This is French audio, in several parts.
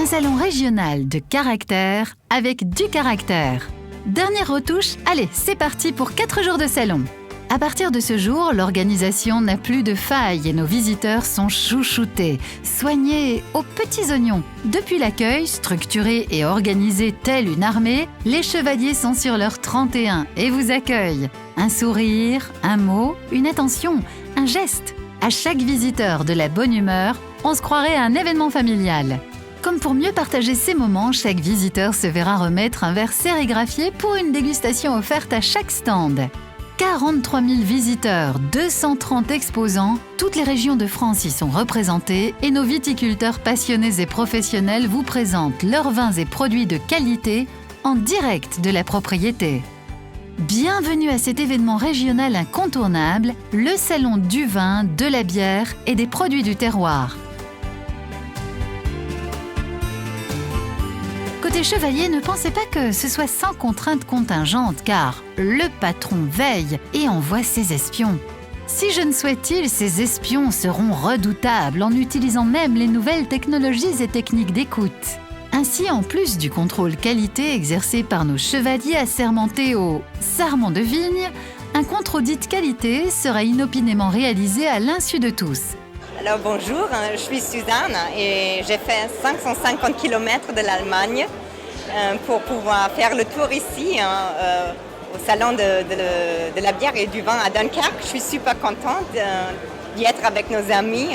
Un salon régional de caractère avec du caractère. Dernière retouche, allez, c'est parti pour 4 jours de salon. À partir de ce jour, l'organisation n'a plus de failles et nos visiteurs sont chouchoutés, soignés aux petits oignons. Depuis l'accueil, structuré et organisé telle une armée, les chevaliers sont sur leur 31 et vous accueillent. Un sourire, un mot, une attention, un geste. À chaque visiteur de la bonne humeur, on se croirait à un événement familial. Comme pour mieux partager ces moments, chaque visiteur se verra remettre un verre sérigraphié pour une dégustation offerte à chaque stand. 43 000 visiteurs, 230 exposants, toutes les régions de France y sont représentées et nos viticulteurs passionnés et professionnels vous présentent leurs vins et produits de qualité en direct de la propriété. Bienvenue à cet événement régional incontournable, le salon du vin, de la bière et des produits du terroir. Côté chevalier, ne pensez pas que ce soit sans contrainte contingente, car le patron veille et envoie ses espions. Si jeune soit-il, ces espions seront redoutables en utilisant même les nouvelles technologies et techniques d'écoute. Ainsi, en plus du contrôle qualité exercé par nos chevaliers assermentés au sarment de vigne, un contre-audit qualité sera inopinément réalisé à l'insu de tous. Alors bonjour, je suis Suzanne et j'ai fait 550 km de l'Allemagne pour pouvoir faire le tour ici au salon de la bière et du vin à Dunkerque. Je suis super contente d'y être avec nos amis.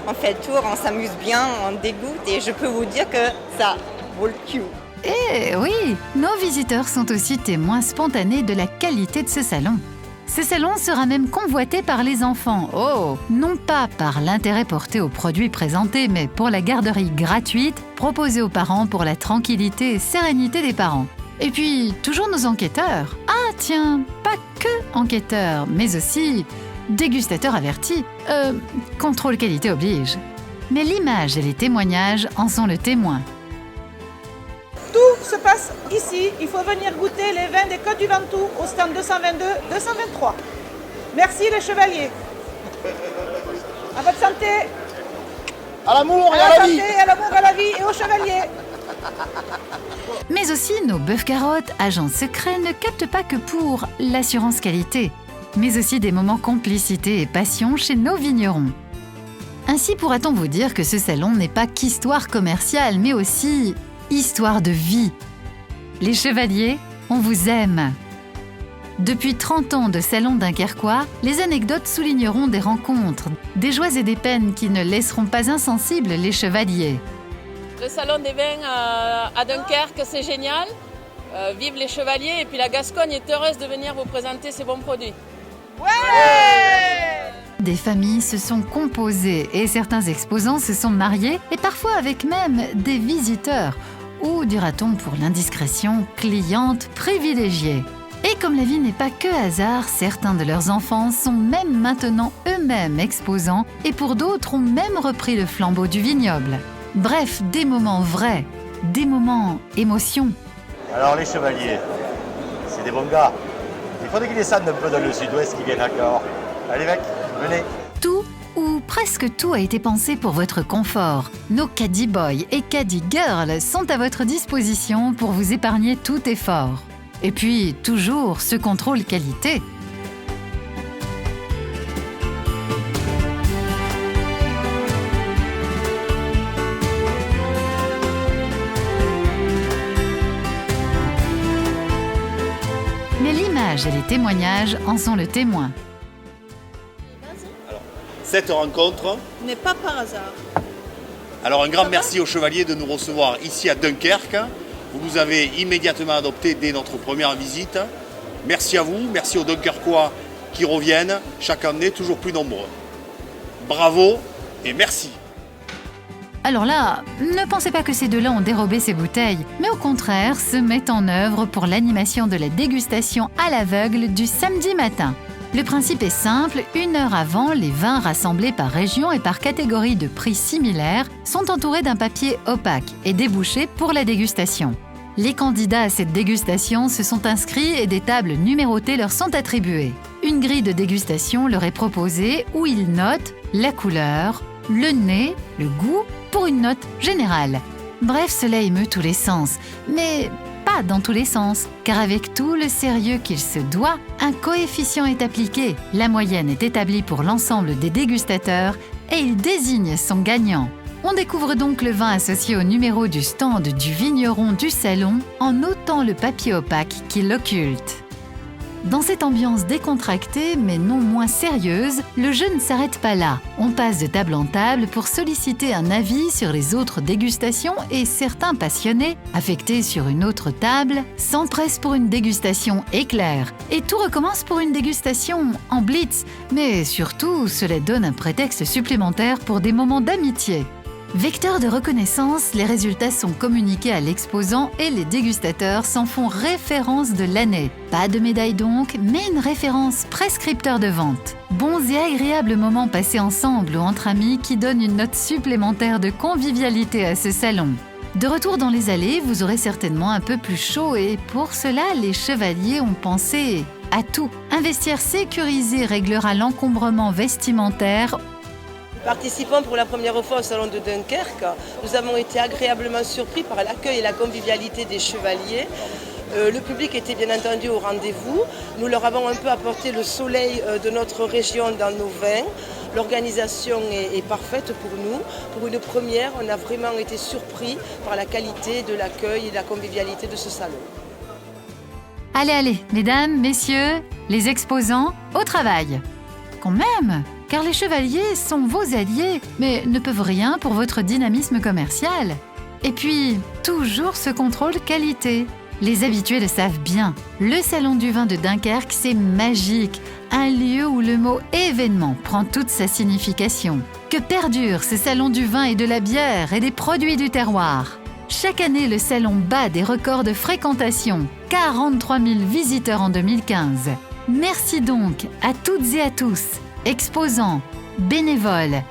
On fait le tour, on s'amuse bien, on dégoûte et je peux vous dire que ça vaut le coup. Eh oui, nos visiteurs sont aussi témoins spontanés de la qualité de ce salon. Ce salon sera même convoité par les enfants. Oh, non pas par l'intérêt porté aux produits présentés, mais pour la garderie gratuite proposée aux parents pour la tranquillité et sérénité des parents. Et puis, toujours nos enquêteurs. Ah tiens, pas que enquêteurs, mais aussi dégustateurs avertis. Contrôle qualité oblige. Mais l'image et les témoignages en sont le témoin. Tout se passe ici. Il faut venir goûter les vins des Côtes du Ventoux au stand 222-223. Merci les chevaliers. À votre santé. À l'amour et à la vie. À l'amour, à la vie et aux chevaliers. Mais aussi, nos bœufs carottes, agents secrets, ne captent pas que pour l'assurance qualité, mais aussi des moments complicité et passion chez nos vignerons. Ainsi pourra-t-on vous dire que ce salon n'est pas qu'histoire commerciale, mais aussi histoire de vie. Les chevaliers, on vous aime. Depuis 30 ans de salon dunkerquois, les anecdotes souligneront des rencontres, des joies et des peines qui ne laisseront pas insensibles les chevaliers. Le salon des vins à Dunkerque, c'est génial. Vive les chevaliers et puis la Gascogne est heureuse de venir vous présenter ces bons produits. Ouais! Des familles se sont composées et certains exposants se sont mariés et parfois avec même des visiteurs, ou dira-t-on pour l'indiscrétion, clientes privilégiées. Et comme la vie n'est pas que hasard, certains de leurs enfants sont même maintenant eux-mêmes exposants et pour d'autres ont même repris le flambeau du vignoble. Bref, des moments vrais, des moments émotion. Alors les chevaliers, c'est des bons gars. Il faudrait qu'ils descendent un peu dans le sud-ouest, qu'ils viennent encore. Allez mec, venez. Tout ou presque tout a été pensé pour votre confort. Nos Caddy Boys et Caddy Girls sont à votre disposition pour vous épargner tout effort. Et puis, toujours ce contrôle qualité. Mais l'image et les témoignages en sont le témoin. Cette rencontre N'est pas par hasard. Alors un grand merci aux chevaliers de nous recevoir ici à Dunkerque. Vous nous avez immédiatement adoptés dès notre première visite. Merci à vous, merci aux Dunkerquois qui reviennent chaque année toujours plus nombreux. Bravo et merci. Alors là, ne pensez pas que ces deux-là ont dérobé ces bouteilles, mais au contraire se mettent en œuvre pour l'animation de la dégustation à l'aveugle du samedi matin. Le principe est simple, 1 heure avant, les vins rassemblés par région et par catégorie de prix similaires sont entourés d'un papier opaque et débouchés pour la dégustation. Les candidats à cette dégustation se sont inscrits et des tables numérotées leur sont attribuées. Une grille de dégustation leur est proposée où ils notent la couleur, le nez, le goût pour une note générale. Bref, cela émeut tous les sens, mais pas dans tous les sens, car avec tout le sérieux qu'il se doit, un coefficient est appliqué. La moyenne est établie pour l'ensemble des dégustateurs et il désigne son gagnant. On découvre donc le vin associé au numéro du stand du vigneron du salon en notant le papier opaque qui l'occulte. Dans cette ambiance décontractée mais non moins sérieuse, le jeu ne s'arrête pas là. On passe de table en table pour solliciter un avis sur les autres dégustations et certains passionnés, affectés sur une autre table, s'empressent pour une dégustation éclair. Et tout recommence pour une dégustation en blitz, mais surtout, cela donne un prétexte supplémentaire pour des moments d'amitié. Vecteur de reconnaissance, les résultats sont communiqués à l'exposant et les dégustateurs s'en font référence de l'année. Pas de médaille donc, mais une référence prescripteur de vente. Bons et agréables moments passés ensemble ou entre amis qui donnent une note supplémentaire de convivialité à ce salon. De retour dans les allées, vous aurez certainement un peu plus chaud et pour cela, les chevaliers ont pensé à tout. Un vestiaire sécurisé réglera l'encombrement vestimentaire. Participant pour la première fois au Salon de Dunkerque, nous avons été agréablement surpris par l'accueil et la convivialité des chevaliers. Le public était bien entendu au rendez-vous. Nous leur avons un peu apporté le soleil de notre région dans nos vins. L'organisation est parfaite pour nous. Pour une première, on a vraiment été surpris par la qualité de l'accueil et de la convivialité de ce salon. Allez, mesdames, messieurs, les exposants, au travail. Quand même, car les chevaliers sont vos alliés, mais ne peuvent rien pour votre dynamisme commercial. Et puis, toujours ce contrôle qualité. Les habitués le savent bien. Le Salon du vin de Dunkerque, c'est magique. Un lieu où le mot « événement » prend toute sa signification. Que perdure ce Salon du vin et de la bière et des produits du terroir. Chaque année, le salon bat des records de fréquentation. 43 000 visiteurs en 2015. Merci donc à toutes et à tous, exposants, bénévoles,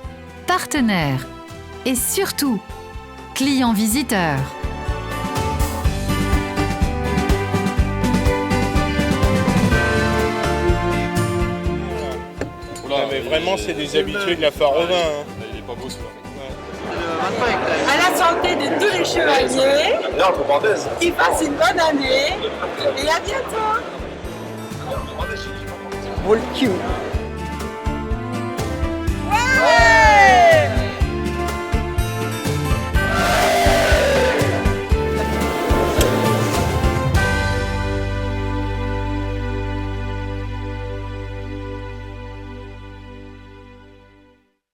partenaires et surtout, clients visiteurs. Mais vraiment, c'est des habitués de la foire au vin. Il est pas beau celui-là. À la santé de tous les chevaliers. Qu'ils passent une bonne année. Et à bientôt. Ouais!